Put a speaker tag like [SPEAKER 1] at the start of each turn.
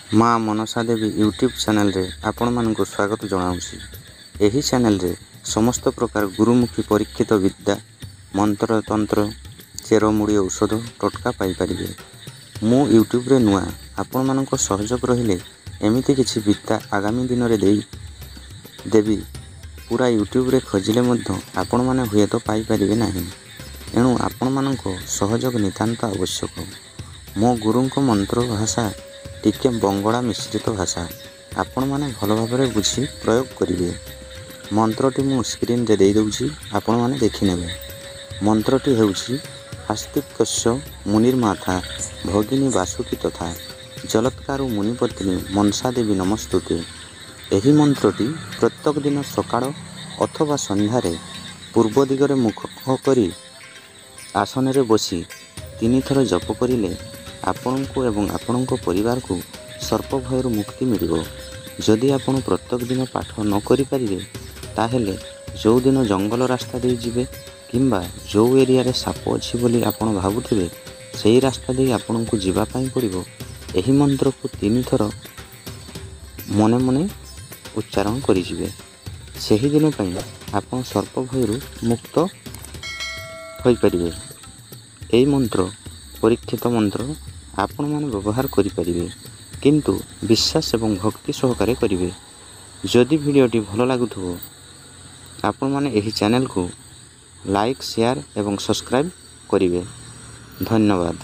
[SPEAKER 1] माँ Mansa Devi YouTube channel रे आपण मानक स्वागत जनाऊँगी। यही चैनल रे समस्त प्रकार गुरुमुखी परीक्षित विद्या मंत्र तंत्र चेरमुड़ी औषध टोटका पाइपर। मु यूट्यूब रे नुआ आपण मानक सहयोग रहिले एमिति किछि विद्या आगामी दिन रे देवी पूरा यूट्यूब रे खोजिले मध्य आपण माने हुए तो पाई परिबे नाही। एणु आपण मानक सहयोग नितांत आवश्यक। मो गुरुंको मंत्र भाषा टिके बंगला मिश्रित भाषा आपण माने भल भाव बुझी प्रयोग करेंगे। मंत्रटी मु स्क्रीन रे दे दउछि आपण माने देखि नेबे। मंत्रटी हेउछि आस्तिकस्य मुनिर्माथा भगिनी वासुकी तथा जलत्कारु मुनिपत्नी मनसा देवी नमस्तुते। एही मंत्रटी प्रत्येक दिन सकाळ अथवा संध्यारे पूर्व दिगरे मुख करी आसन रे बसी 3 थर जप करिले आपणको एवं आपणको परिवार को सर्प भयरु मुक्ति मिलिबो। जदि आपण प्रत्येक दिन पाठ न करि परिबे ताहेले जो दिन जंगल रास्ता दे जिबे किंबा जो एरिया रे साप अछि बोली आपण भाबुथिबे सेही रास्ता दे आपण को जीवा पई पड़िबो। एही मंत्र को 3 थर मने मने उच्चारण करि जिबे। सेही दिन पई आपण सर्प भयरु मुक्त होई परिबे। एही मंत्र परीक्षित मंत्र आपण माने व्यवहार करि परिबे, किंतु विश्वास एवं भक्ति सहकारे करिवे। जदि वीडियोटी भल लागुथबो आपण माने एही चैनल को लाइक शेयर एवं सब्सक्राइब करिवे। धन्यवाद।